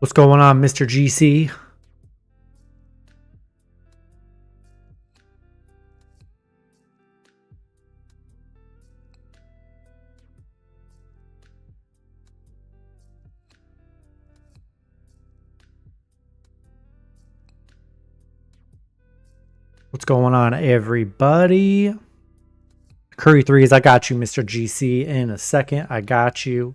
What's going on, Mr. GC? What's going on, everybody? Curry threes, I got you, Mr. GC. In a second, I got you.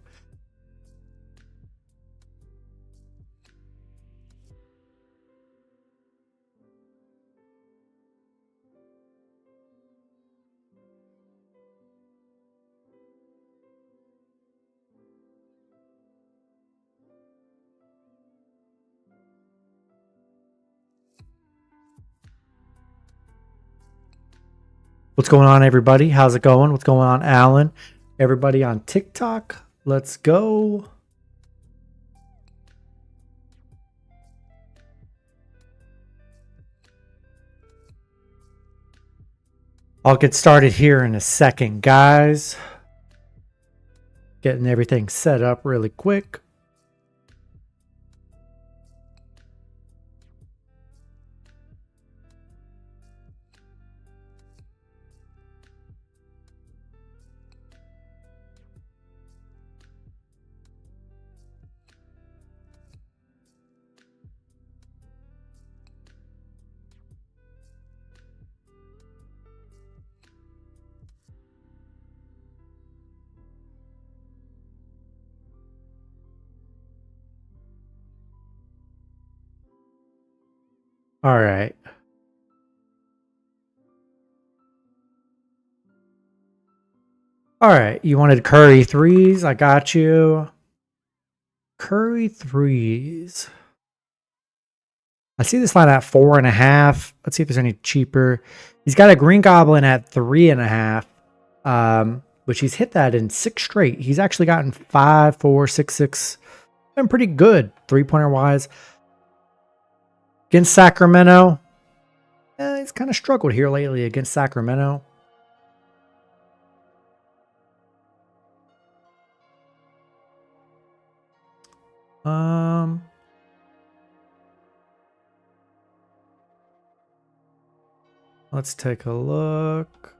What's going on, everybody? How's it going? What's going on, Alan? Everybody on TikTok, let's go. I'll get started here in a second, guys. Getting everything set up really quick. All right. All right. You wanted Curry threes. I got you. Curry threes. I see this line at 4.5. Let's see if there's any cheaper. He's got a Green Goblin at 3.5, which he's hit that in 6 straight. He's actually gotten 5, 4, 6, 6. Been pretty good 3-pointer wise. Against Sacramento, he's kind of struggled here lately against Sacramento. Let's take a look.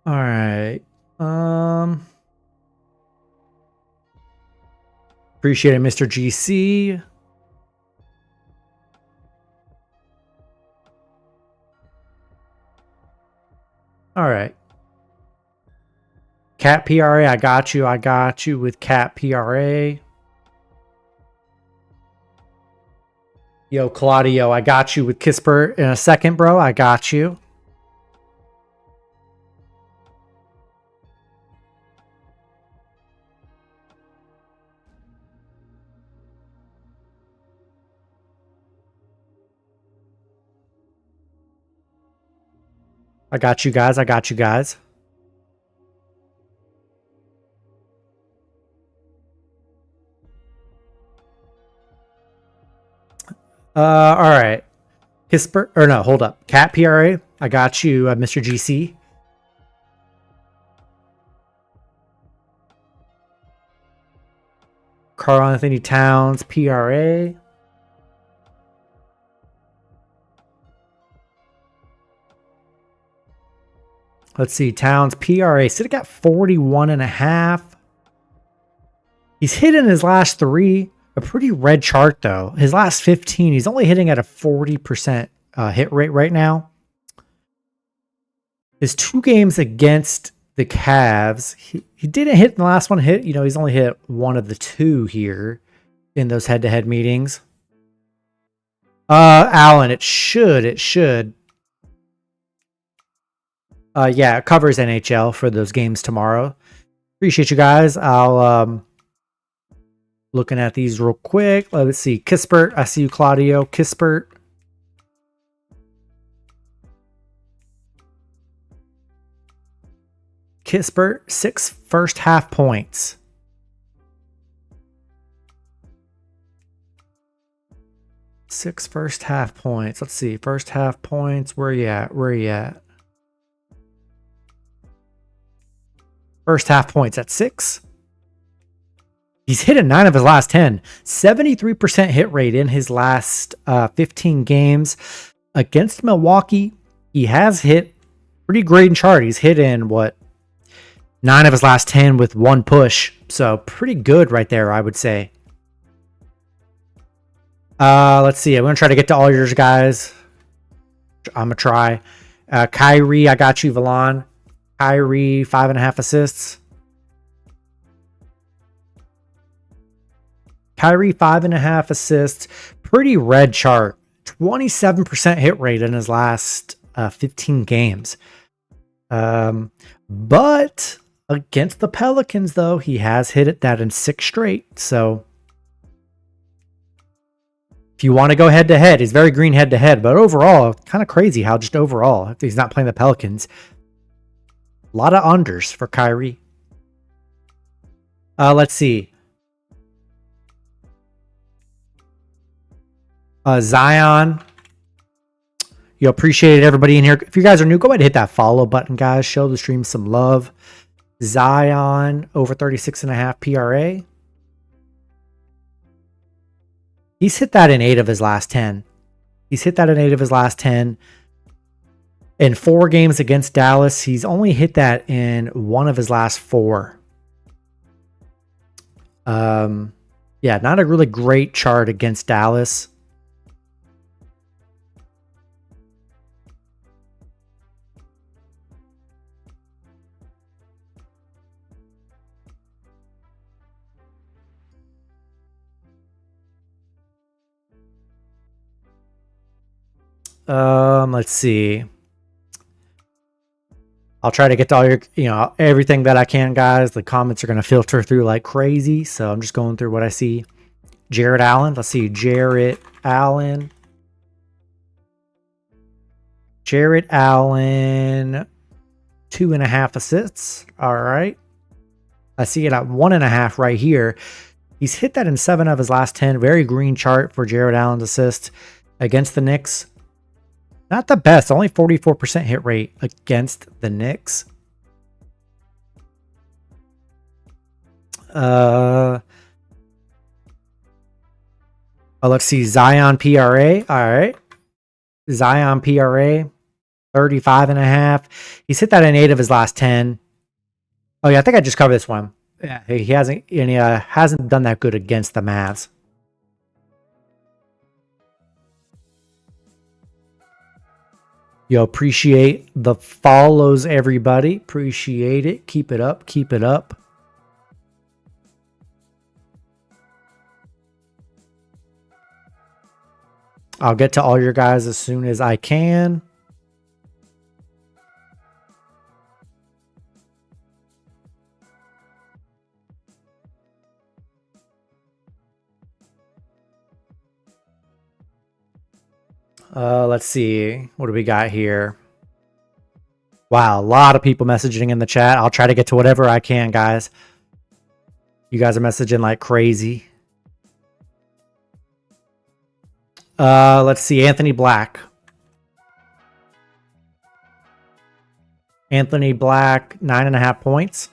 All right. Appreciate it, Mr. GC. All right. Cat PRA, I got you. I got you with Cat PRA. Yo, Claudio, I got you with Kispert in a second, bro. I got you. I got you guys. I got you guys. All right. Kispert, or no, hold up. Cat PRA. I got you, Mr. GC. Karl Anthony Towns, PRA. Let's see. Towns, PRA. Sitting at 41.5. He's hit in his last 3. A pretty red chart, though. His last 15, he's only hitting at a 40% hit rate right now. His 2 games against the Cavs, he didn't hit in the last one hit. You know, he's only hit 1 of the 2 here in those head-to-head meetings. Alan, it should. Yeah, it covers NHL for those games tomorrow. Appreciate you guys. I'll looking at these real quick. Let's see. Kispert. I see you, Claudio. Kispert. Kispert, 6 first half points. Six first half points. Let's see. First half points. Where you at? Where you at? First half points at 6. He's hit in 9 of his last 10. 73% hit rate in his last 15 games. Against Milwaukee, he has hit pretty great chart. He's hit in, 9 of his last 10 with 1 push. So pretty good right there, I would say. Let's see. I'm going to try to get to all yours, guys. I'm going to try. Kyrie, I got you, Valon. Kyrie, 5.5 assists. Kyrie, 5.5 assists. Pretty red chart. 27% hit rate in his last 15 games. But against the Pelicans, though, he has hit it that in 6 straight. So if you want to go head-to-head, he's very green head-to-head. But overall, kind of crazy how just overall, if he's not playing the Pelicans, a lot of unders for Kyrie. Let's see. Zion. You appreciate everybody in here. If you guys are new, go ahead and hit that follow button, guys. Show the stream some love. Zion, over 36.5 PRA. He's hit that in 8 of his last 10. He's hit that in 8 of his last 10. In 4 games against Dallas, he's only hit that in 1 of his last 4. Yeah, not a really great chart against Dallas. Let's see. I'll try to get to all your, everything that I can, guys. The comments are going to filter through like crazy, so I'm just going through what I see. Jarrett Allen. Let's see. Jarrett Allen. Jarrett Allen, 2.5 assists. All right. I see it at 1.5 right here. He's hit that in 7 of his last 10. Very green chart for Jarrett Allen's assists against the Knicks. Not the best. Only 44% hit rate against the Knicks. Let's see. Zion PRA. All right. Zion PRA, 35.5. He's hit that in 8 of his last 10. Oh, yeah. I think I just covered this one. Yeah, he hasn't done that good against the Mavs. Yo, appreciate the follows, everybody. Appreciate it. Keep it up. Keep it up. I'll get to all your guys as soon as I can. Let's see. What do we got here? Wow, a lot of people messaging in the chat. I'll try to get to whatever I can, guys. You guys are messaging like crazy. Let's see. Anthony Black. Anthony Black, 9.5 points.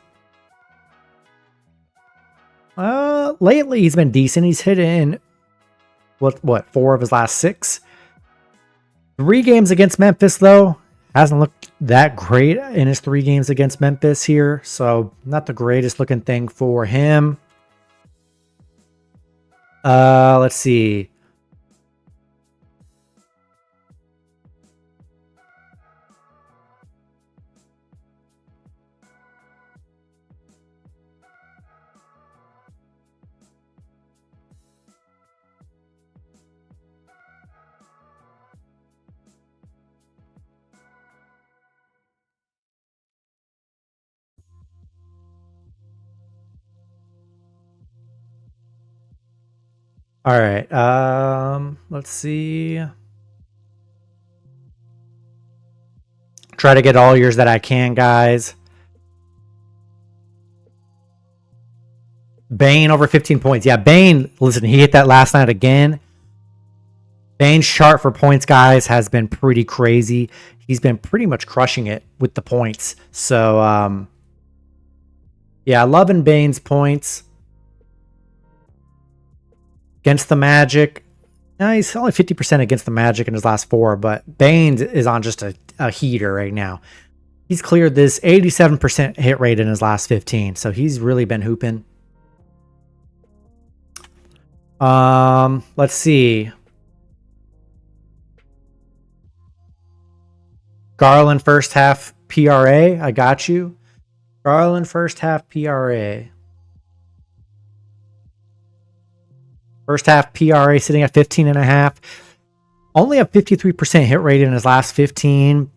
Lately he's been decent. He's hit in what 4 of his last 6. 3 games against Memphis, though. Hasn't looked that great in his 3 games against Memphis here. So, not the greatest looking thing for him. Let's see. All right. Let's see. Try to get all yours that I can, guys. Bane over 15 points. Yeah, Bane, listen, he hit that last night again. Bane's chart for points, guys, has been pretty crazy. He's been pretty much crushing it with the points. So, yeah, loving Bane's points. Against the Magic. He's only 50% against the Magic in his last 4, but Bane is on just a heater right now. He's cleared this 87% hit rate in his last 15, so he's really been hooping. Let's see. Garland first half PRA. I got you. Garland first half PRA. First half PRA sitting at 15.5. Only a 53% hit rate in his last 15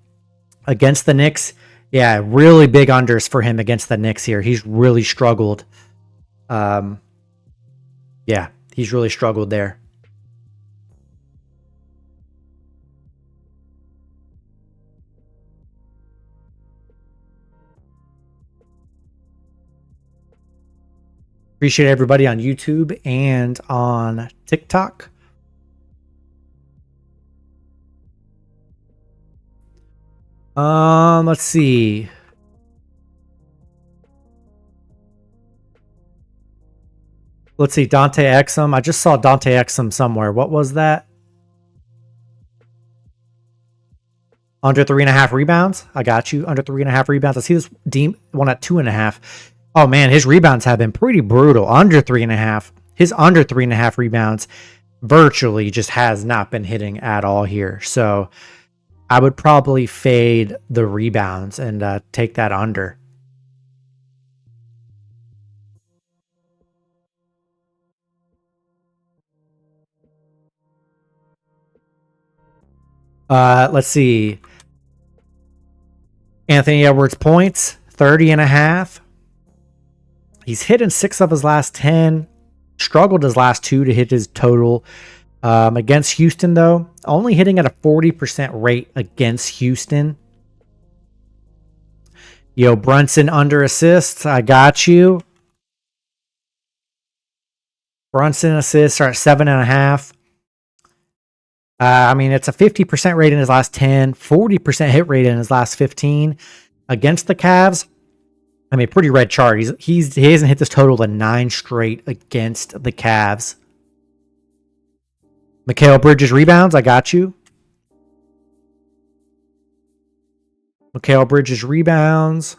against the Knicks. Yeah, really big unders for him against the Knicks here. He's really struggled. Yeah, he's really struggled there. Appreciate everybody on YouTube and on TikTok. Let's see. Let's see, Dante Exum. I just saw Dante Exum somewhere. What was that? Under 3.5 rebounds. I got you. Under 3.5 rebounds. I see this one at 2.5. Oh man, his rebounds have been pretty brutal. Under 3.5. His under 3.5 rebounds virtually just has not been hitting at all here. So I would probably fade the rebounds and take that under. Let's see. Anthony Edwards points, 30.5. He's hit in 6 of his last 10. Struggled his last 2 to hit his total. Against Houston, though, only hitting at a 40% rate against Houston. Yo, Brunson under assists. I got you. Brunson assists are at 7.5. I mean, it's a 50% rate in his last 10, 40% hit rate in his last 15 against the Cavs. I mean, pretty red chart. He hasn't hit this total in 9 straight against the Cavs. Mikal Bridges rebounds. I got you. Mikal Bridges rebounds.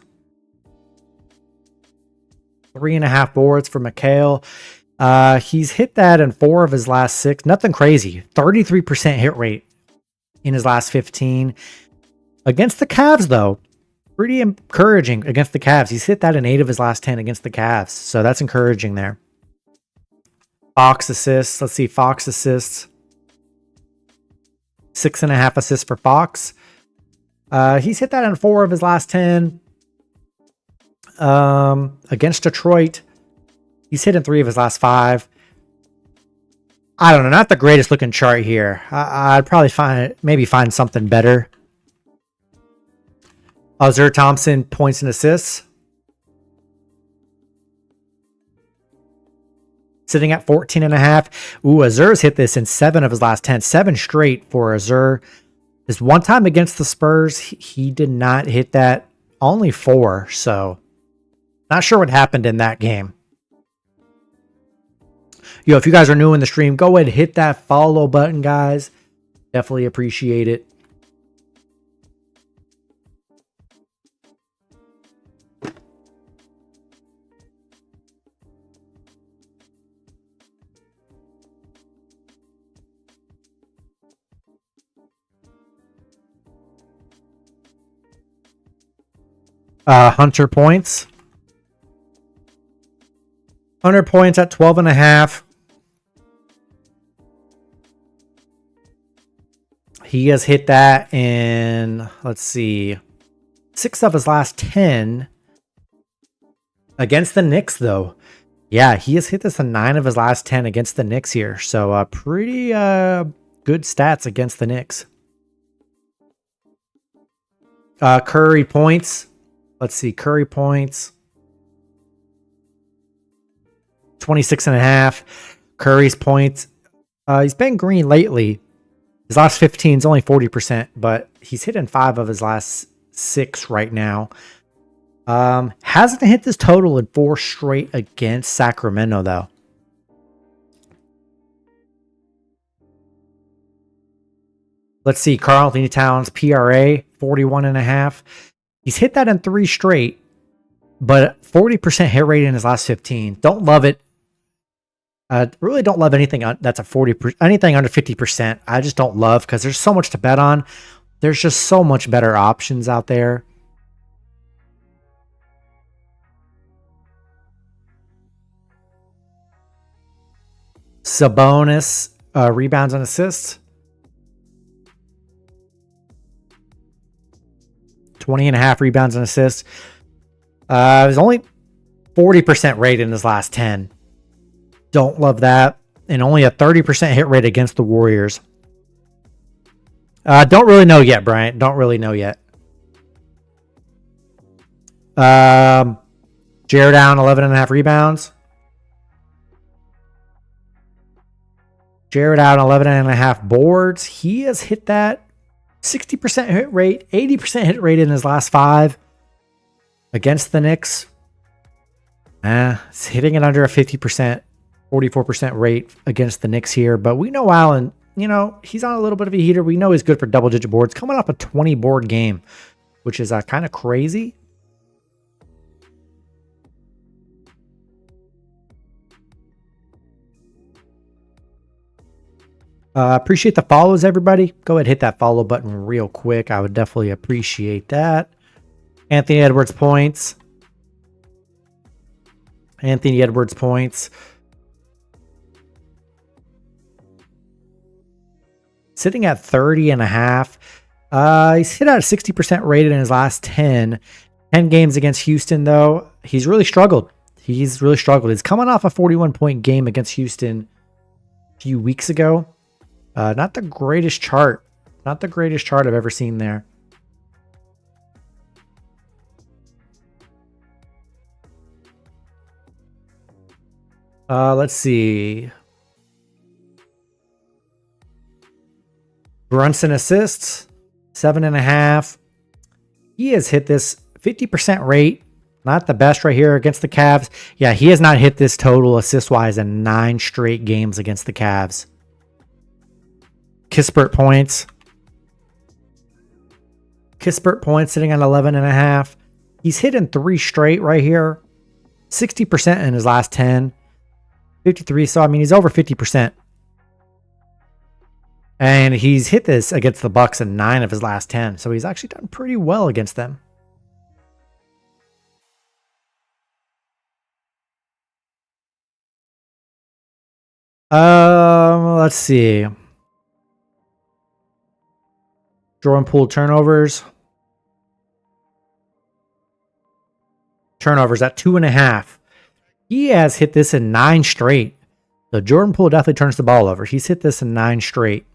3.5 boards for Mikal. He's hit that in 4 of his last 6. Nothing crazy. 33% hit rate in his last 15. Against the Cavs, though, pretty encouraging against the Cavs. He's hit that in 8 of his last 10 against the Cavs. So that's encouraging there. Fox assists. Let's see. Fox assists. 6.5 assists for Fox. He's hit that in 4 of his last 10. Against Detroit, he's hit in 3 of his last 5. I don't know. Not the greatest looking chart here. I'd probably find something better. Azur Thompson points and assists. Sitting at 14.5. Ooh, Azur's hit this in 7 of his last 10. 7 straight for Azur. This one time against the Spurs, he did not hit that. Only 4, so not sure what happened in that game. Yo, if you guys are new in the stream, go ahead and hit that follow button, guys. Definitely appreciate it. Hunter points. 100 points at 12.5. He has hit that in, let's see, 6 of his last 10. Against the Knicks, though. Yeah, he has hit this in 9 of his last 10 against the Knicks here. So pretty good stats against the Knicks. Curry points. Let's see, Curry points. 26.5. Curry's points. He's been green lately. His last 15 is only 40%, but he's hitting 5 of his last 6 right now. Hasn't hit this total in 4 straight against Sacramento, though. Let's see. Karl-Anthony Towns, PRA, 41.5. He's hit that in 3 straight, but 40% hit rate in his last 15. Don't love it. Really don't love anything that's a 40%, anything under 50%. I just don't love because there's so much to bet on. There's just so much better options out there. Sabonis, rebounds and assists. 20.5 rebounds and assists. It was only 40% rate in his last 10. Don't love that. And only a 30% hit rate against the Warriors. Don't really know yet, Bryant. Don't really know yet. Jared Allen, 11.5 rebounds. Jared Allen, 11.5 boards. He has hit that 60% hit rate, 80% hit rate in his last 5 against the Knicks. It's hitting it under a 50%, 44% rate against the Knicks here. But we know Allen, you know, he's on a little bit of a heater. We know he's good for double-digit boards. Coming off a 20-board game, which is kind of crazy. Appreciate the follows, everybody. Go ahead and hit that follow button real quick. I would definitely appreciate that. Anthony Edwards points. Anthony Edwards points. Sitting at 30.5. He's hit out a 60% rated in his last 10. 10 games against Houston, though. He's really struggled. He's coming off a 41-point game against Houston a few weeks ago. Not the greatest chart. Not the greatest chart I've ever seen there. Let's see. Brunson assists, 7.5. He has hit this 50% rate. Not the best right here against the Cavs. Yeah, he has not hit this total assist-wise in 9 straight games against the Cavs. Kispert points. Kispert points sitting on 11.5. He's hitting 3 straight right here. 60% in his last 10. 53. So, I mean, he's over 50%. And he's hit this against the Bucks in 9 of his last 10. So he's actually done pretty well against them. Let's see. Jordan Poole turnovers. Turnovers at 2.5. He has hit this in 9 straight. So Jordan Poole definitely turns the ball over. He's hit this in 9 straight.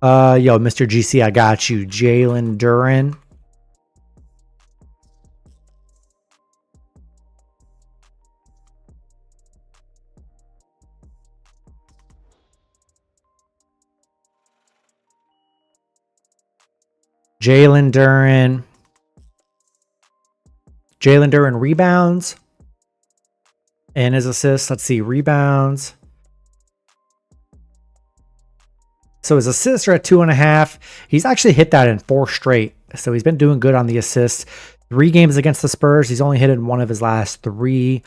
Yo, Mr. GC, I got you. Jalen Duren. Jalen Duren rebounds. And his assists. Let's see. Rebounds. So his assists are at 2.5. He's actually hit that in 4 straight. So he's been doing good on the assists. 3 games against the Spurs. He's only hit in 1 of his last 3.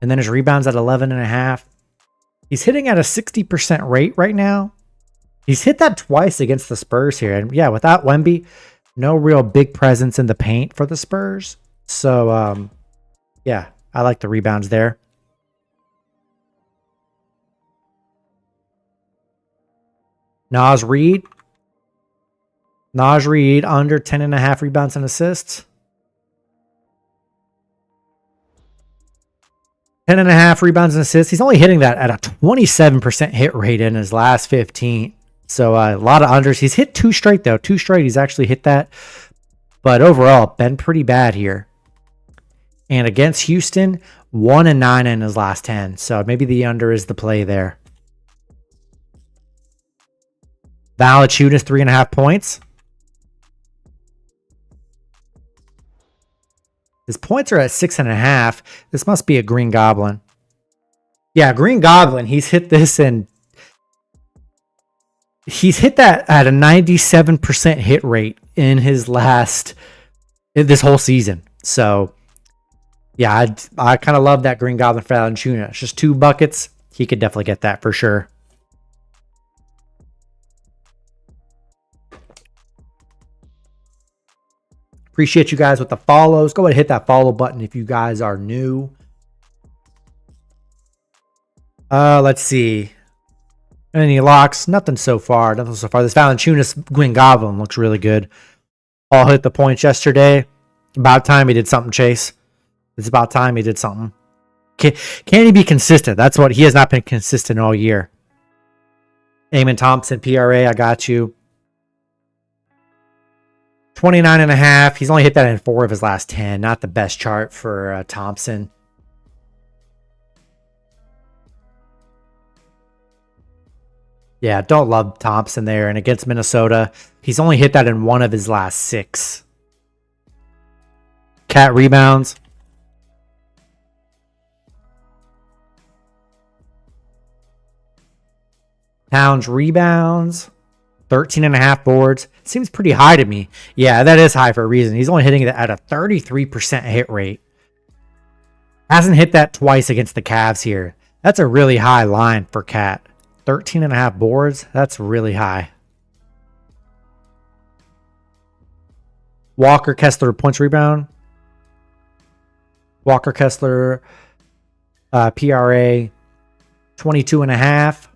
And then his rebounds at 11.5. He's hitting at a 60% rate right now. He's hit that twice against the Spurs here. And yeah, without Wemby, no real big presence in the paint for the Spurs. So, yeah, I like the rebounds there. Naz Reid under 10.5 rebounds and assists. 10.5 rebounds and assists. He's only hitting that at a 27% hit rate in his last 15. So a lot of unders. He's hit 2 straight, though. 2 straight, he's actually hit that. But overall, been pretty bad here. And against Houston, 1 and 9 in his last 10. So maybe the under is the play there. Valanciunas, 3.5 points. His points are at 6.5. This must be a Green Goblin. Yeah, Green Goblin. He's hit this and he's hit that at a 97% hit rate in his this whole season. So yeah, I kind of love that Green Goblin for Valanciunas. It's just 2 buckets. He could definitely get that for sure. Appreciate you guys with the follows. Go ahead and hit that follow button if you guys are new. Let's see. Any locks? Nothing so far. Nothing so far. This Valanciunas Green Goblin looks really good. All hit the points yesterday. About time he did something, Chase. It's about time he did something. Can he be consistent? That's what he has not been consistent all year. Eamon Thompson, PRA, I got you. 29.5. He's only hit that in 4 of his last 10. Not the best chart for Thompson. Yeah, don't love Thompson there. And against Minnesota, he's only hit that in 1 of his last 6. Cat rebounds. Towns rebounds. 13.5 boards. Seems pretty high to me. Yeah, that is high for a reason. He's only hitting it at a 33% hit rate. Hasn't hit that twice against the Cavs here. That's a really high line for Cat. 13.5 boards. That's really high. Walker Kessler points rebound. Walker Kessler PRA 22.5.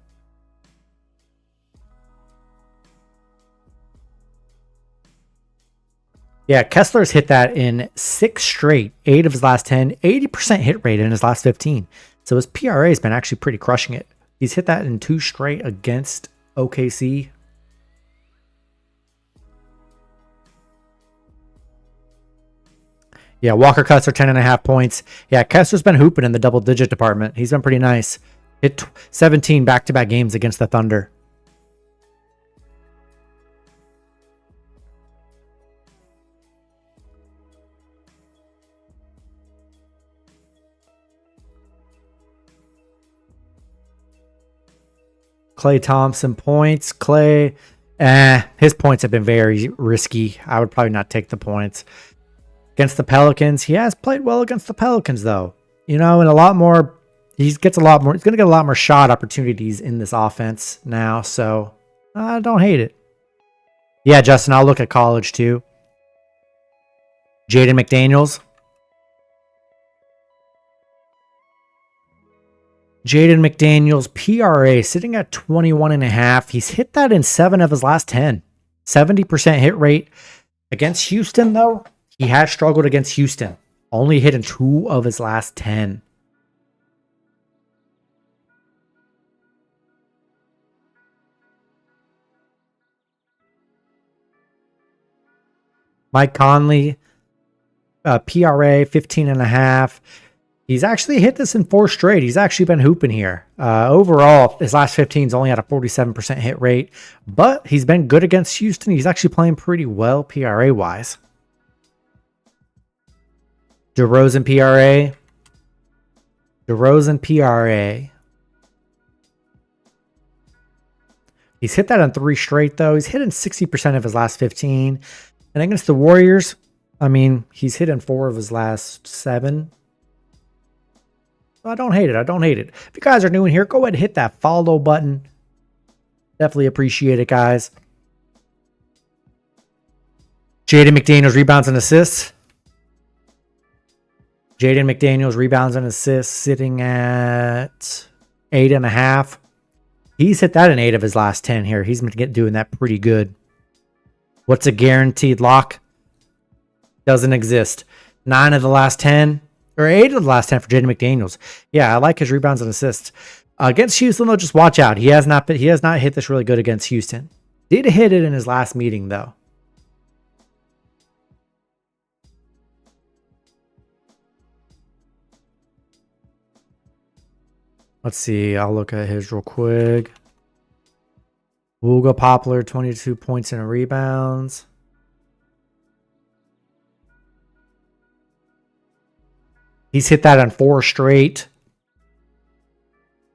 Yeah, Kessler's hit that in 6 straight, 8 of his last 10, 80% hit rate in his last 15. So his PRA has been actually pretty crushing it. He's hit that in 2 straight against OKC. Yeah, Walker Kessler 10.5 points. Yeah, Kessler's been hooping in the double-digit department. He's been pretty nice. Hit 17 back-to-back games against the Thunder. Klay Thompson points. Klay, his points have been very risky. I would probably not take the points. Against the Pelicans, he has played well against the Pelicans, though. You know, and a lot more, he's going to get a lot more shot opportunities in this offense now, so I don't hate it. Yeah, Justin, I'll look at college, too. Jaden McDaniels. Jaden McDaniels, PRA, sitting at 21.5. He's hit that in 7 of his last 10. 70% hit rate. Against Houston, though, he has struggled against Houston. Only hit in 2 of his last 10. Mike Conley, PRA, 15.5. He's actually hit this in 4 straight. He's actually been hooping here. Overall, his last 15's only at a 47% hit rate, but he's been good against Houston. He's actually playing pretty well PRA-wise. DeRozan PRA. DeRozan PRA. He's hit that on 3 straight, though. He's hit in 60% of his last 15. And against the Warriors, I mean, he's hit in 4 of his last 7. I don't hate it. I don't hate it. If you guys are new in here, go ahead and hit that follow button. Definitely appreciate it, guys. Jaden McDaniels rebounds and assists. Jaden McDaniels rebounds and assists sitting at 8.5. He's hit that in 8 of his last 10 here. He's been doing that pretty good. What's a guaranteed lock? Doesn't exist. 9 of the last 10. Or 8 of the last 10 for Jaden McDaniels. Yeah, I like his rebounds and assists. Against Houston, though, just watch out. He has not hit this really good against Houston. Did hit it in his last meeting, though. Let's see. I'll look at his real quick. Wooga Poplar, 22 points and rebounds. He's hit that on 4 straight.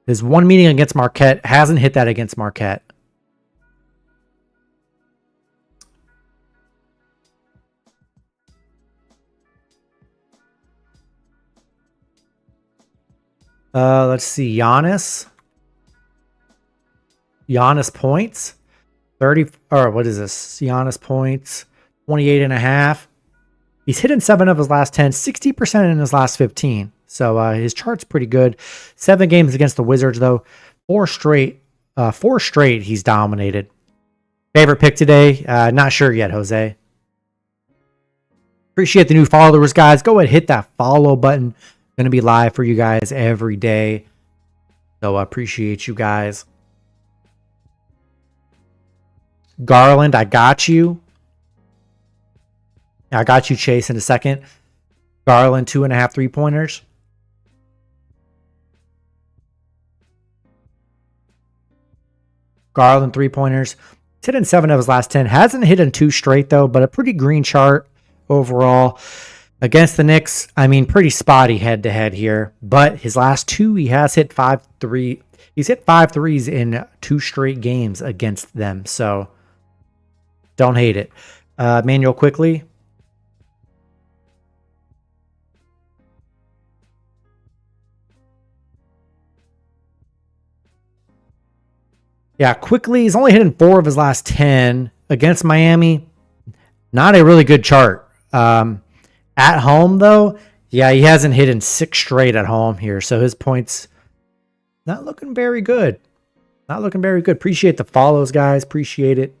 His one meeting against Marquette hasn't hit that against Marquette. Let's see. Giannis points. 30, or what is this? Giannis points, 28.5. He's hit in 7 of his last 10, 60% in his last 15. So his chart's pretty good. 7 games against the Wizards, though. 4 straight he's dominated. Favorite pick today? Not sure yet, Jose. Appreciate the new followers, guys. Go ahead, hit that follow button. Going to be live for you guys every day. So I appreciate you guys. Garland, I got you. I got you, Chase, in a second. Garland, 2.5 3-pointers. Garland, 3-pointers. He's hit in 7 of his last 10. Hasn't hit in 2 straight, though, but a pretty green chart overall. Against the Knicks, I mean, pretty spotty head-to-head here. But his last 2, he has hit 5-3. He's hit 5 threes in 2 straight games against them. So, don't hate it. Manuel quickly. Yeah, quickly, he's only hitting 4 of his last 10 against Miami. Not a really good chart. At home, though, yeah, he hasn't hit in 6 straight at home here. So his points not looking very good. Not looking very good. Appreciate the follows, guys. Appreciate it.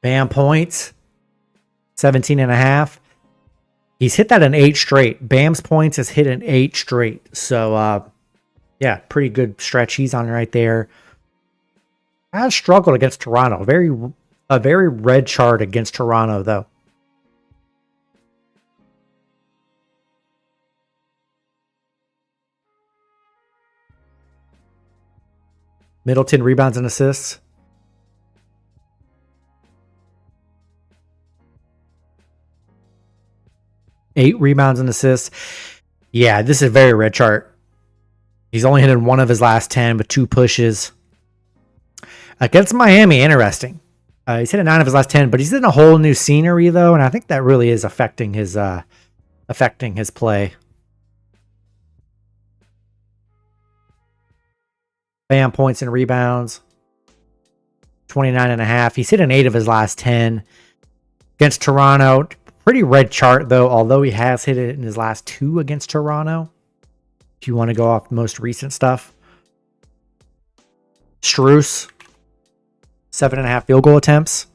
Bam points, 17.5. He's hit that in 8 straight. Bam's points has hit in 8 straight. So, yeah, pretty good stretch he's on right there. Has struggled against Toronto. A very red chart against Toronto, though. Middleton rebounds and assists. Eight rebounds and assists. Yeah, this is a very red chart. He's only hit in 1 of his last 10 with 2 pushes. Against Miami, interesting. He's hit a 9 of his last 10, but he's in a whole new scenery, though, and I think that really is affecting his play. Bam points and rebounds. 29.5. He's hit an 8 of his last 10. Against Toronto, pretty red chart, though, although he has hit it in his last 2 against Toronto. If you want to go off most recent stuff. Strus. 7.5 field goal attempts.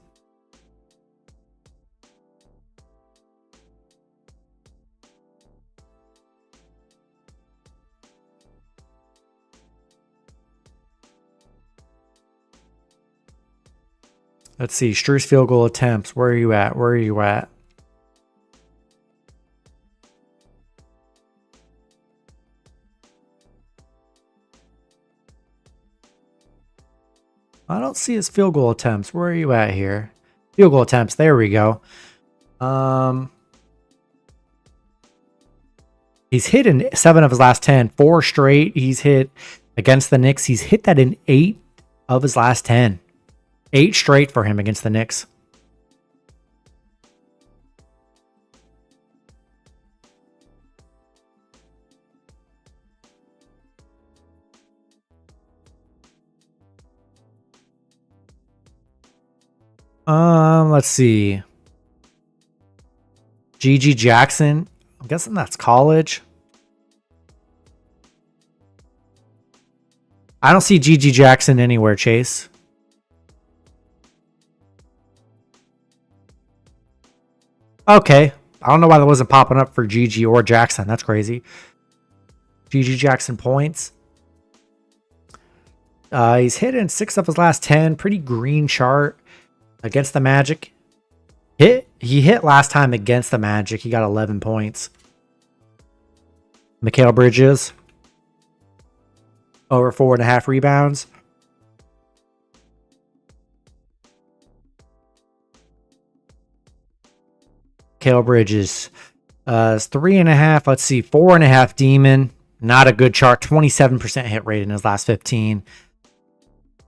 Let's see. Strus field goal attempts. Where are you at? Where are you at? I don't see his field goal attempts. Where are you at here? Field goal attempts. There we go. He's hit in 7 of his last 10. 4 straight. He's hit against the Knicks. He's hit that in 8 of his last 10. 8 straight for him against the Knicks. Let's see. GG Jackson. I'm guessing that's college. I don't see GG Jackson anywhere, Chase. Okay. I don't know why that wasn't popping up for GG or Jackson. That's crazy. GG Jackson points. He's hit in 6 of his last 10. Pretty green chart against the Magic. He hit last time against the Magic. He got 11 points. Mikal Bridges. Over 4.5 rebounds. Mikal Bridges. 3.5. Let's see. 4.5 Demon. Not a good chart. 27% hit rate in his last 15.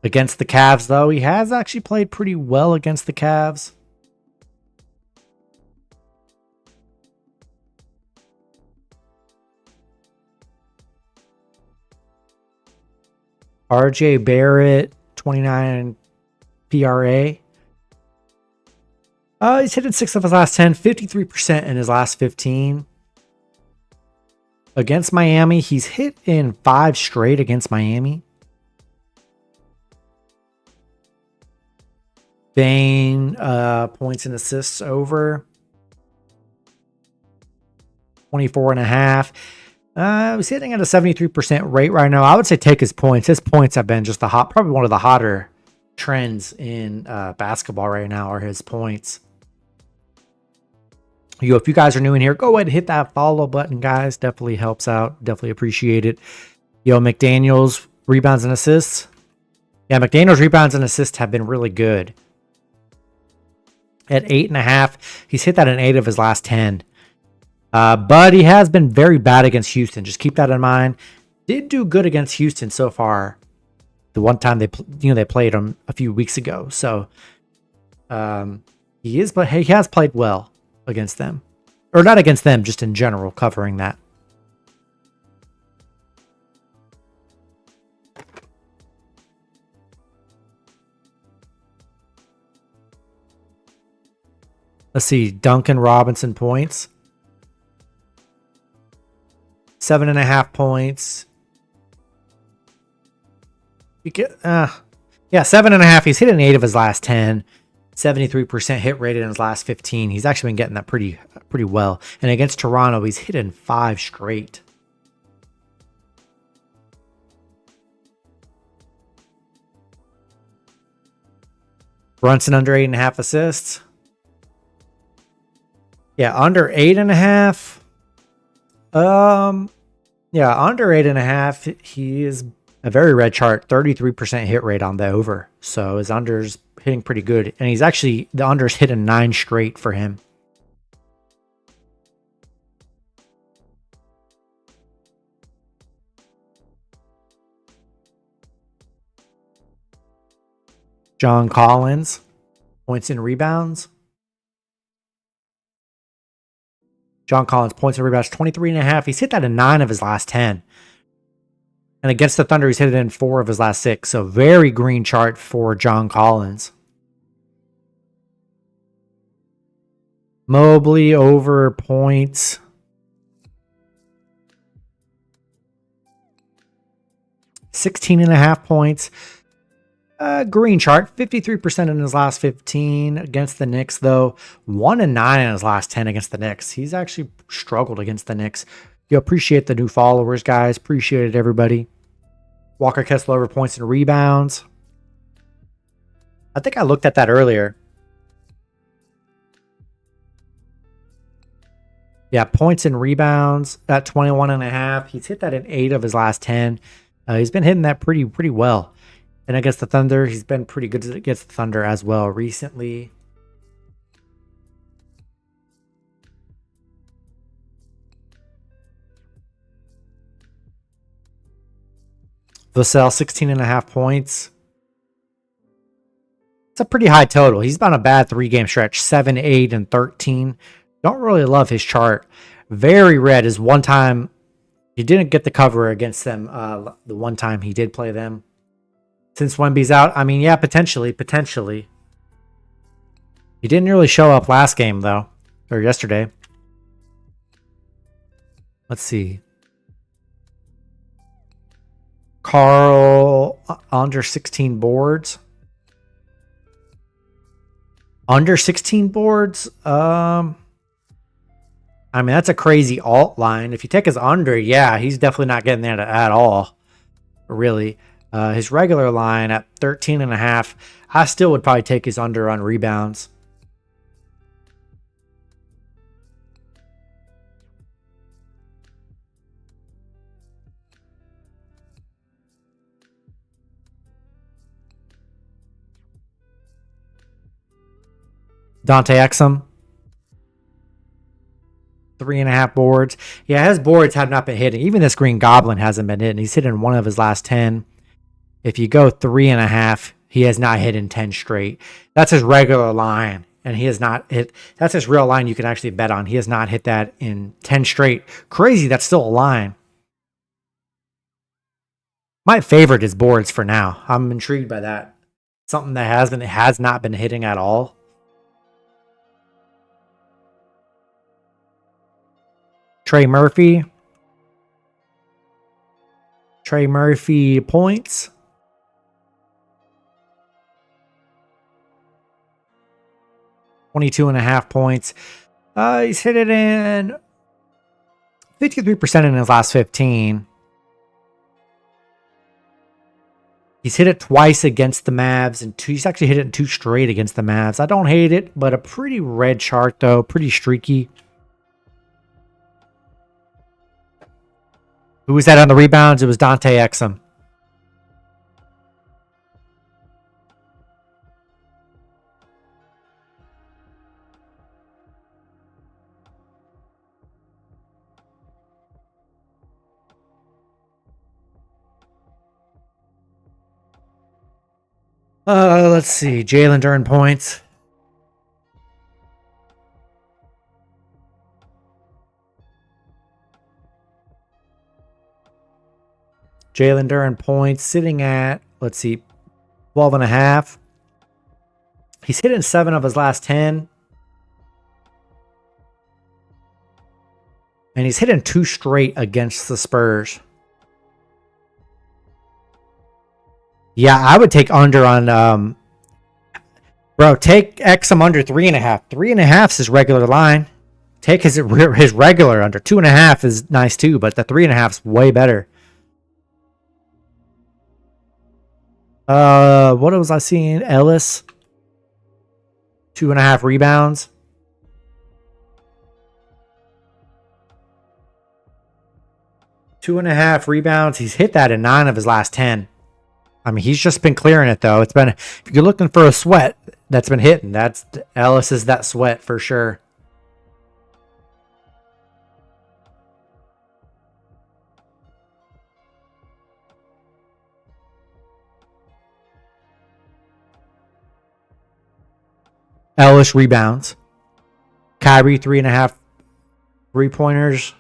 Against the Cavs, though, he has actually played pretty well against the Cavs. RJ Barrett, 29 PRA. He's hit in 6 of his last 10, 53% in his last 15. Against Miami, he's hit in 5 straight against Miami. Bane, points and assists over. 24.5. He's hitting at a 73% rate right now. I would say take his points. His points have been just probably one of the hotter trends in basketball right now are his points. If you guys are new in here, go ahead and hit that follow button, guys. Definitely helps out. Definitely appreciate it. McDaniels, rebounds and assists. Yeah, McDaniels' rebounds and assists have been really good. At 8.5, he's hit that in 8 of his last 10. But he has been very bad against Houston. Just keep that in mind. Did do good against Houston so far. The one time they played him a few weeks ago. So he has played well against them, or not against them, just in general, covering that. Let's see, Duncan Robinson points. 7.5 points. You get, yeah, 7.5. He's hit an 8 of his last 10. 73% hit rate in his last 15. He's actually been getting that pretty well. And against Toronto, he's hit in 5 straight. Brunson under 8.5 assists. Yeah, under 8.5. Yeah, under 8.5. He is a very red chart. 33% hit rate on the over. So his under's hitting pretty good. And he's actually, the under's hit in 9 straight for him. John Collins, points and rebounds. John Collins, points and rebounds, 23.5. He's hit that in 9 of his last 10. And against the Thunder, he's hit it in 4 of his last 6. So very green chart for John Collins. Mobley over points. 16.5 points. Green chart, 53% in his last 15 against the Knicks, though. 1 and 9 in his last 10 against the Knicks. He's actually struggled against the Knicks. Appreciate the new followers, guys. Appreciate it, everybody. Walker Kessler over points and rebounds. I think I looked at that earlier. Yeah, points and rebounds at 21.5. He's hit that in 8 of his last 10. He's been hitting that pretty well. And against the Thunder, he's been pretty good against the Thunder as well recently. Vassell, 16.5 points. It's a pretty high total. He's been on a bad 3-game stretch, 7, 8, and 13. Don't really love his chart. Very red is one time he didn't get the cover against them. The one time he did play them. Since Wemby's out, I mean, yeah, potentially. He didn't really show up last game, though, or yesterday. Let's see. Carl, under 16 boards. Under 16 boards? I mean, that's a crazy alt line. If you take his under, yeah, he's definitely not getting that at all. Really. His regular line at 13.5, I still would probably take his under on rebounds. Dante Exum. 3.5 boards. Yeah, his boards have not been hitting. Even this Green Goblin hasn't been hitting. He's hitting one of his last 10. If you go 3.5, he has not hit in 10 straight. That's his regular line. And he has not hit. That's his real line you can actually bet on. He has not hit that in 10 straight. Crazy, that's still a line. My favorite is boards for now. I'm intrigued by that. Something that has not been hitting at all. Trey Murphy. Trey Murphy points. 22.5 points. He's hit it in 53% in his last 15. He's hit it twice against the Mavs, and he's actually hit it in 2 straight against the Mavs. I don't hate it, but a pretty red chart, though. Pretty streaky. Who was that on the rebounds? It was Dante Exum. Let's see. Jalen Duren points. Jalen Duren points sitting at, let's see, 12.5. He's hit in 7 of his last 10. And he's hit in 2 straight against the Spurs. Yeah, I would take under on, bro, take Exum under 3.5. 3.5 is his regular line. Take his regular under. 2.5 is nice too, but the 3.5 is way better. What was I seeing? Ellis. 2.5 rebounds. Two and a half rebounds. He's hit that in 9 of his last 10. I mean, he's just been clearing it, though. It's been, if you're looking for a sweat that's been hitting, that's Ellis is that sweat for sure. Ellis rebounds. Kyrie 3.5 3-pointers.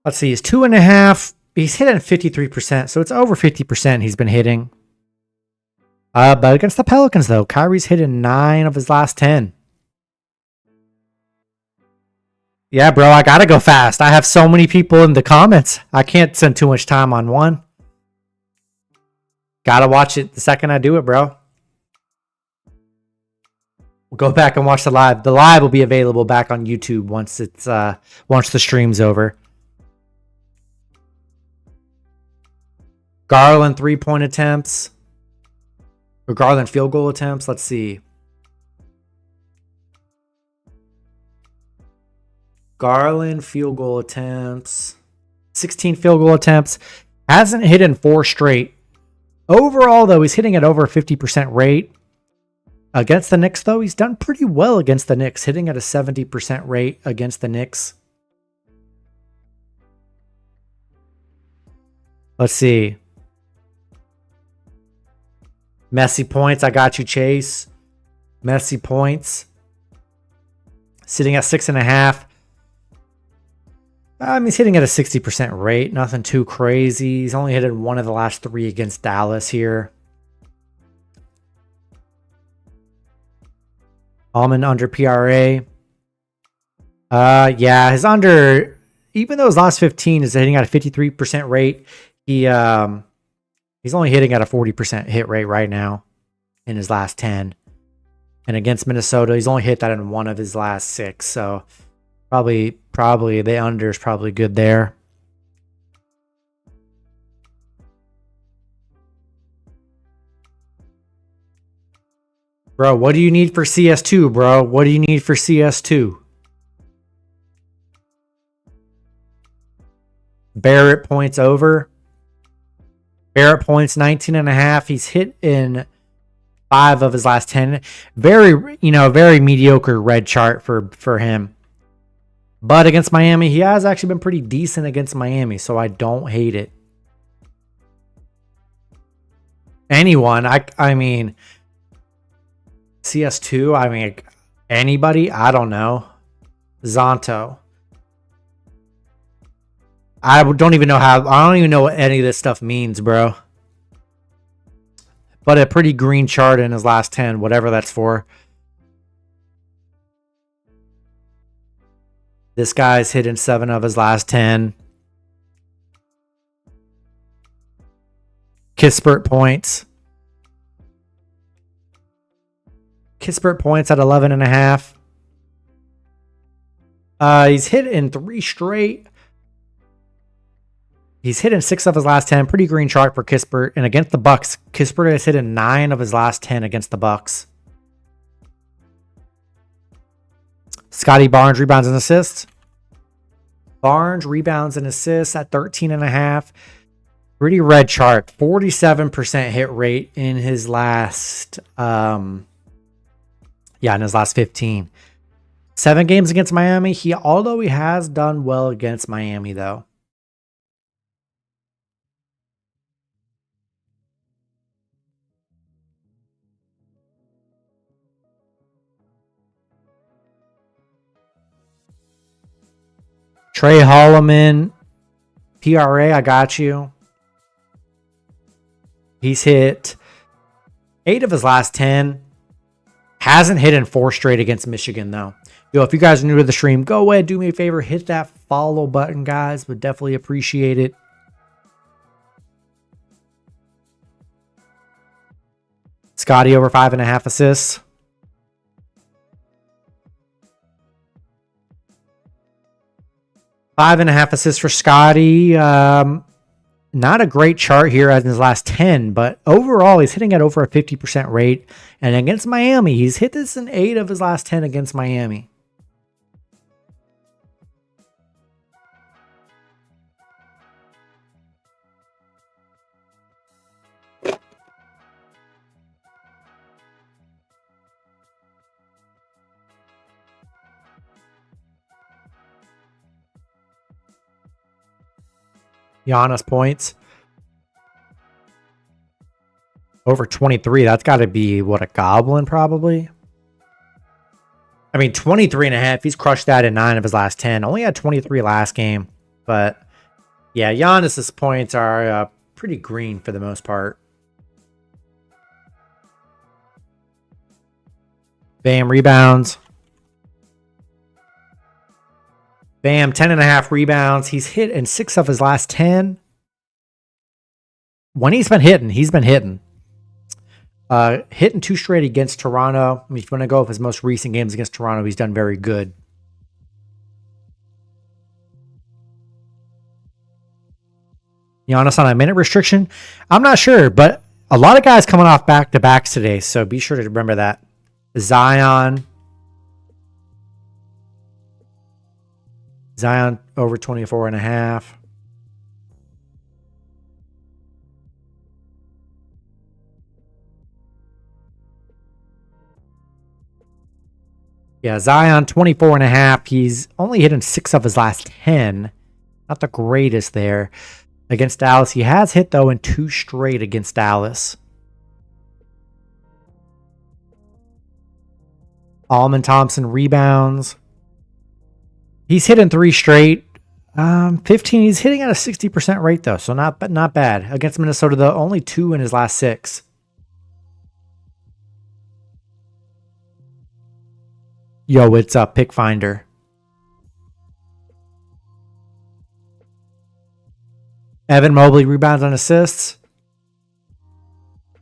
Let's see, he's 2.5. He's hitting 53%, so it's over 50% he's been hitting. But against the Pelicans, though, Kyrie's hitting 9 of his last 10. Yeah, bro, I gotta go fast. I have so many people in the comments. I can't spend too much time on one. Gotta watch it the second I do it, bro. We'll go back and watch the live. The live will be available back on YouTube once it's once the stream's over. Garland 3-point attempts. Or Garland field goal attempts. Let's see. Garland field goal attempts. 16 field goal attempts. Hasn't hit in 4 straight. Overall, though, he's hitting at over a 50% rate. Against the Knicks, though, he's done pretty well against the Knicks. Hitting at a 70% rate against the Knicks. Let's see. Messi points. I got you, Chase. Messi points. Sitting at 6.5. He's hitting at a 60% rate. Nothing too crazy. He's only hit in 1 of the last 3 against Dallas here. Almond under PRA. Yeah, his under, even though his last 15 is hitting at a 53% rate, he's only hitting at a 40% hit rate right now in his last 10. And against Minnesota, he's only hit that in 1 of his last 6. So probably the under is probably good there. Bro, what do you need for CS2, bro? What do you need for CS2? Barrett points over. Barrett points 19.5. He's hit in 5 of his last 10. Very mediocre red chart for him. But against Miami, he has actually been pretty decent against Miami, so I don't hate it. Anyone, I mean, CS2, I mean, anybody, I don't know. Zonto. I don't even know what any of this stuff means, bro. But a pretty green chart in his last 10, whatever that's for. This guy's hit in 7 of his last 10. Kispert points. Kispert points at 11.5. He's hit in 3 straight. He's hit in 6 of his last 10. Pretty green chart for Kispert. And against the Bucks, Kispert has hit in 9 of his last 10 against the Bucks. Scotty Barnes rebounds and assists. Barnes rebounds and assists at 13.5. Pretty red chart. 47% hit rate in his last in his last 15. 7 games against Miami. Although he has done well against Miami though. Trey Holloman, PRA, I got you. He's hit 8 of his last 10. Hasn't hit in 4 straight against Michigan, though. Yo, if you guys are new to the stream, go ahead, do me a favor, hit that follow button, guys. Would definitely appreciate it. Scotty over 5.5 assists. 5.5 assists for Scotty. Not a great chart here as in his last 10, but overall he's hitting at over a 50% rate. And against Miami, he's hit this in 8 of his last 10 against Miami. Giannis points. Over 23. That's got to be, what, a goblin probably? I mean, 23.5. He's crushed that in 9 of his last 10. Only had 23 last game. But, yeah, Giannis's points are pretty green for the most part. Bam, rebounds. Bam, 10.5 rebounds. He's hit in 6 of his last 10. When he's been hitting, hitting 2 straight against Toronto. I mean, if you want to go with his most recent games against Toronto, he's done very good. Giannis on a minute restriction? I'm not sure, but a lot of guys coming off back-to-backs today, so be sure to remember that. Zion over 24.5. Yeah, Zion 24.5. He's only hit in 6 of his last 10. Not the greatest there against Dallas. He has hit, though, in 2 straight against Dallas. Alman Thompson rebounds. He's hitting 3 straight. 15. He's hitting at a 60% rate, though, so not bad. Against Minnesota, though, only 2 in his last 6. Yo, it's a pick finder. Evan Mobley rebounds and assists.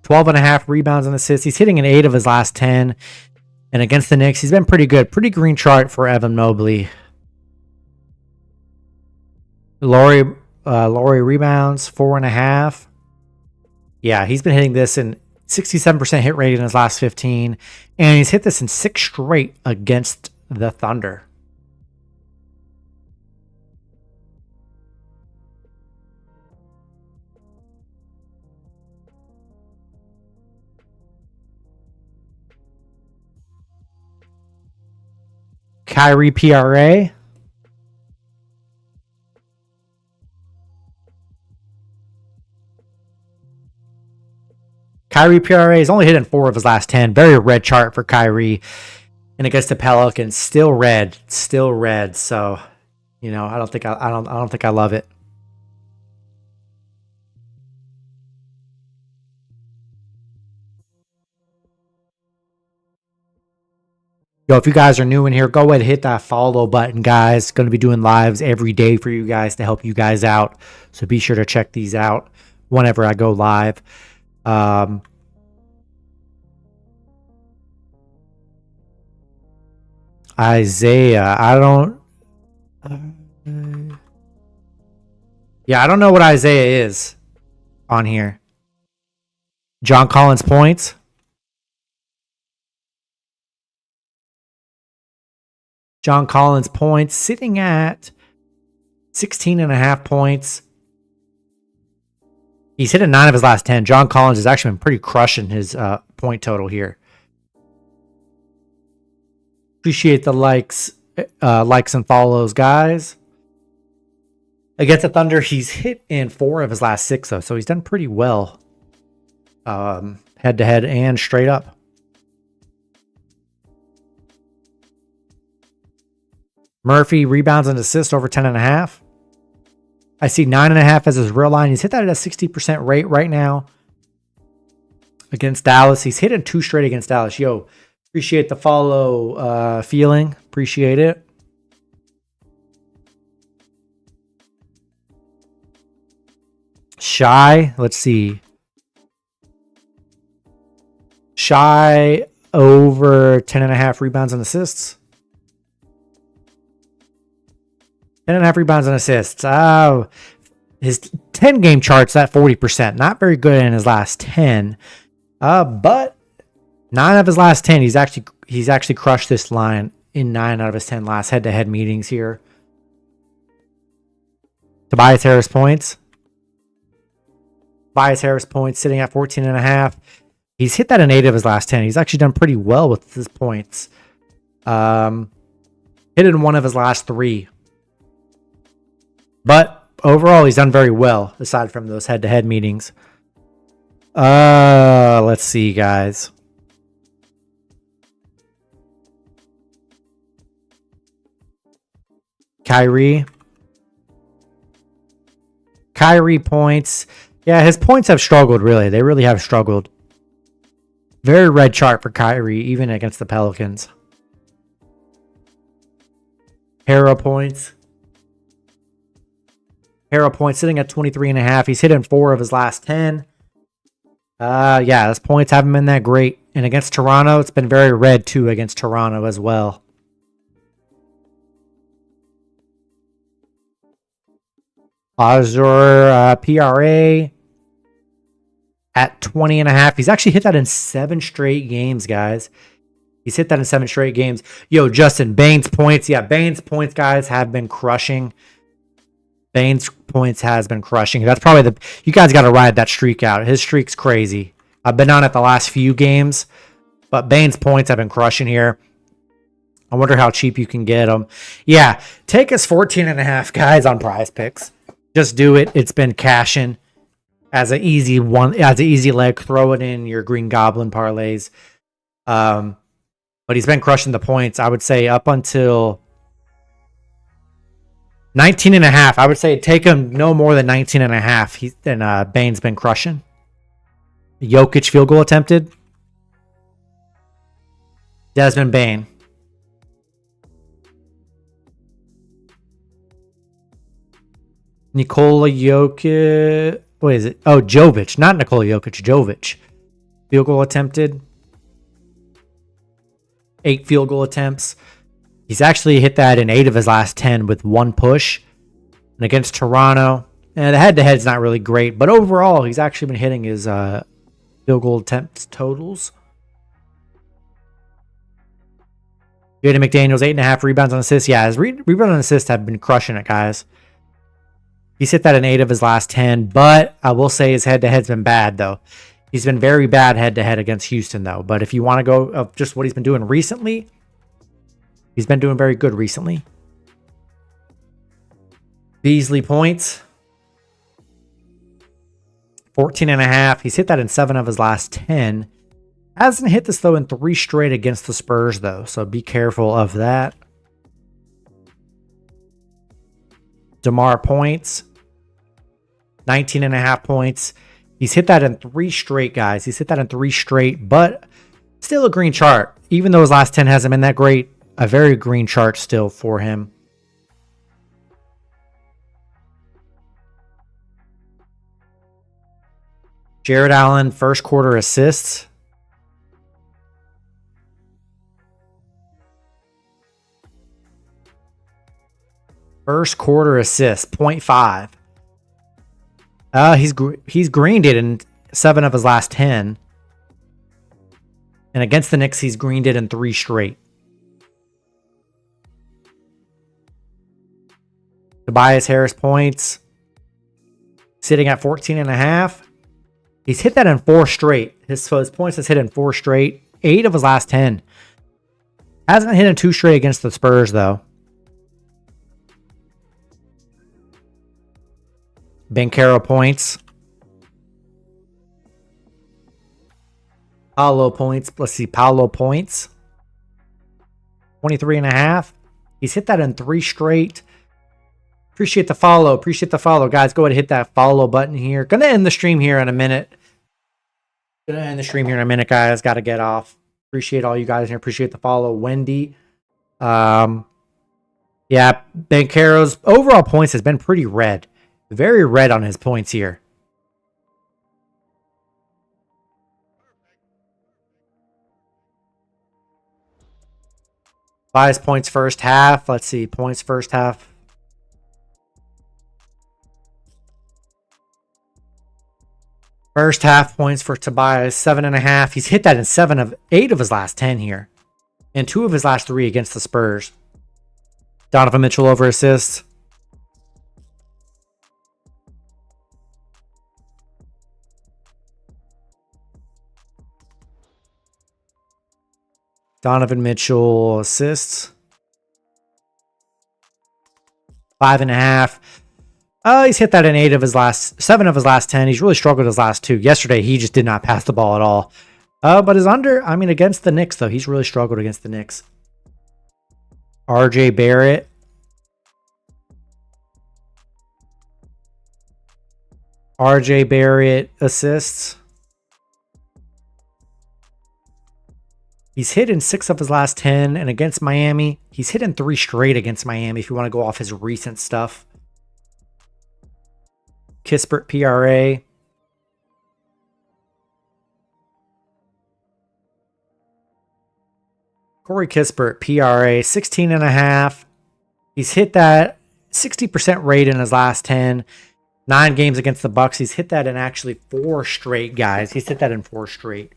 12.5 rebounds and assists. He's hitting an 8 of his last 10. And against the Knicks, he's been pretty good. Pretty green chart for Evan Mobley. Laurie rebounds, 4.5. Yeah, he's been hitting this in 67% hit rate in his last 15. And he's hit this in 6 straight against the Thunder. Kyrie PRA. Kyrie PRA is only hitting 4 of his last 10. Very red chart for Kyrie. And against the Pelicans, still red. So, you know, I don't think I love it. Yo, if you guys are new in here, go ahead and hit that follow button, guys. Going to be doing lives every day for you guys to help you guys out. So be sure to check these out whenever I go live. Isaiah, I don't know what Isaiah is on here. John Collins points. John Collins points sitting at 16.5 points. He's hit a 9 of his last 10. John Collins has actually been pretty crushing his point total here. Appreciate the likes and follows, guys. Against the Thunder, he's hit in 4 of his last 6, though, so he's done pretty well head-to-head and straight up. Murphy rebounds and assists over 10.5. I see 9.5 as his real line. He's hit that at a 60% rate right now. Against Dallas. He's hit in 2 straight against Dallas. Yo, appreciate the follow feeling. Appreciate it. Shy. Let's see. Shy over 10.5 rebounds and assists. 10.5 rebounds and assists. His 10-game chart's at 40%. Not very good in his last 10. But 9 of his last 10, he's actually crushed this line in 9 out of his 10 last head-to-head meetings here. Tobias Harris points. Tobias Harris points sitting at 14.5. He's hit that in 8 of his last 10. He's actually done pretty well with his points. Hit in 1 of his last 3. But overall, he's done very well, aside from those head-to-head meetings. Let's see, guys. Kyrie points. Yeah, his points have struggled, really. They really have struggled. Very red chart for Kyrie, even against the Pelicans. Hero points. Hero points sitting at 23.5. He's hit in 4 of his last 10. Yeah, his points haven't been that great. And against Toronto, it's been very red, too, against Toronto as well. Azure PRA at 20.5. He's actually hit that in 7 straight games, guys. He's hit that in 7 straight games. Yo, Justin, Baines points. Yeah, Baines points, guys, have been crushing. Baines points has been crushing. That's probably you guys got to ride that streak out. His streak's crazy. I've been on it the last few games, but Baines points have been crushing here. I wonder how cheap you can get them. Yeah, take us 14.5, guys, on Prize Picks. Just do it. It's been cashing as an easy leg. Throw it in your Green Goblin parlays. But he's been crushing the points. I would say up until 19.5. I would say take him no more than 19.5. Then Bane's been crushing. Jokic field goal attempted. Desmond Bane. Nikola Jokic. What is it? Oh, Jovic. Not Nikola Jokic. Jovic. Field goal attempted. 8 field goal attempts. He's actually hit that in 8 of his last 10 with 1 push. And against Toronto, the head-to-head's not really great, but overall, he's actually been hitting his field goal attempts totals. Jaden McDaniels, 8.5 rebounds on assists. Yeah, his rebounds and assists have been crushing it, guys. He's hit that in 8 of his last 10, but I will say his head-to-head's been bad, though. He's been very bad head-to-head against Houston, though. But if you want to go of just what he's been doing recently, he's been doing very good recently. Beasley points. 14.5. He's hit that in 7 of his last 10. Hasn't hit this, though, in 3 straight against the Spurs, though. So be careful of that. DeMar points. 19.5 points. He's hit that in 3 straight, guys. He's hit that in 3 straight, but still a green chart. Even though his last 10 hasn't been that great, a very green chart still for him. Jared Allen, first quarter assists. First quarter assists, 0.5. He's greened it in 7 of his last 10. And against the Knicks, he's greened it in 3 straight. Tobias Harris points. Sitting at 14.5. He's hit that in 4 straight. His points has hit in 4 straight. 8 of his last 10. Hasn't hit in 2 straight against the Spurs, though. Banchero points. Paolo points. Let's see. Paolo points. 23.5. He's hit that in 3 straight. Appreciate the follow. Appreciate the follow. Guys, go ahead and hit that follow button here. Gonna end the stream here in a minute. Guys. Got to get off. Appreciate all you guys here. Appreciate the follow. Wendy. Yeah, Banchero's overall points has been pretty red. Very red on his points here. Bias points first half. Let's see. Points first half. First half points for Tobias, 7.5. He's hit that in 8 of his last 10 here. And 2 of his last 3 against the Spurs. Donovan Mitchell over assists. Donovan Mitchell assists. 5.5. He's hit that in 7 of his last 10. He's really struggled his last 2. Yesterday, he just did not pass the ball at all. But against the Knicks, though, he's really struggled against the Knicks. RJ Barrett. RJ Barrett assists. He's hit in 6 of his last 10. And against Miami, he's hit in 3 straight against Miami if you want to go off his recent stuff. Kispert PRA. Corey Kispert PRA 16.5. He's hit that 60% rate in his last 10. 9 games against the Bucks. He's hit that in actually 4 straight, guys. He's hit that in 4 straight.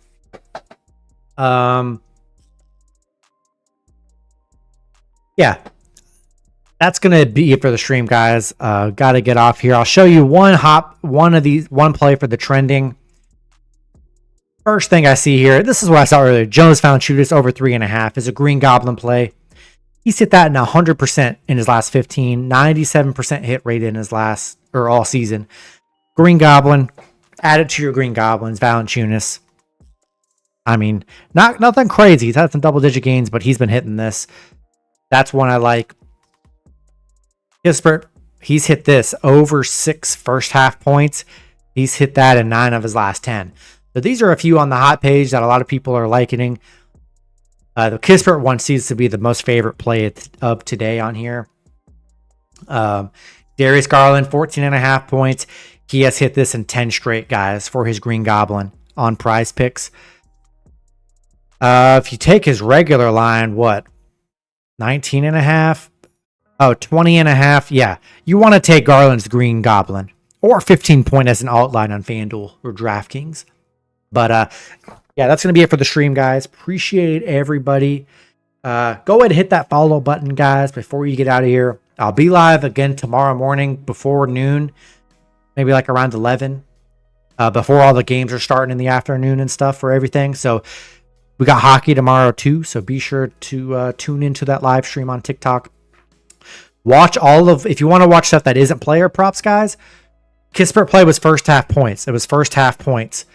Yeah. That's going to be it for the stream, guys. Got to get off here. I'll show you one play for the trending. First thing I see here, this is what I saw earlier. Jonas Valanciunas over 3.5 is a Green Goblin play. He's hit that in 100% in his last 15, 97% hit rate in his all season. Green Goblin, add it to your Green Goblins, Valanciunas. Nothing crazy. He's had some double-digit gains, but he's been hitting this. That's one I like. Kispert, he's hit this over 6 first half points. He's hit that in 9 of his last 10. So these are a few on the hot page that a lot of people are liking. The Kispert one seems to be the most favorite play of today on here. Darius Garland, 14.5 points. He has hit this in 10 straight, guys, for his Green Goblin on Prize Picks. If you take his regular line, what? 19.5? Oh, 20.5. Yeah. You want to take Garland's Green Goblin or 15 point as an outline on FanDuel or DraftKings. But yeah, that's going to be it for the stream, guys. Appreciate everybody. Go ahead and hit that follow button, guys, before you get out of here. I'll be live again tomorrow morning before noon, maybe like around 11, before all the games are starting in the afternoon and stuff for everything. So we got hockey tomorrow too, so be sure to tune into that live stream on TikTok. Watch if you want to watch stuff that isn't player props, guys, Kispert Play was first half points. It was first half points.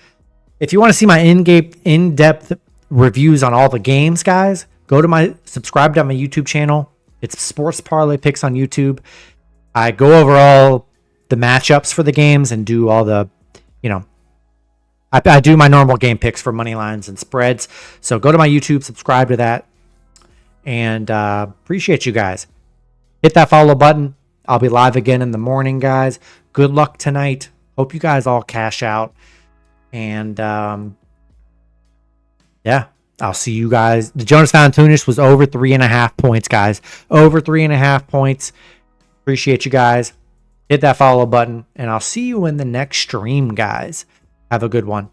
If you want to see my in-depth reviews on all the games, guys, subscribe to my YouTube channel. It's Sports Parlay Picks on YouTube. I go over all the matchups for the games and do all the, I do my normal game picks for money lines and spreads. So go to my YouTube, subscribe to that, and appreciate you guys. Hit that follow button. I'll be live again in the morning, guys. Good luck tonight. Hope you guys all cash out. And yeah, I'll see you guys. The Jonas Valanciunas was over 3.5 points, guys. Over 3.5 points. Appreciate you guys. Hit that follow button, and I'll see you in the next stream, guys. Have a good one.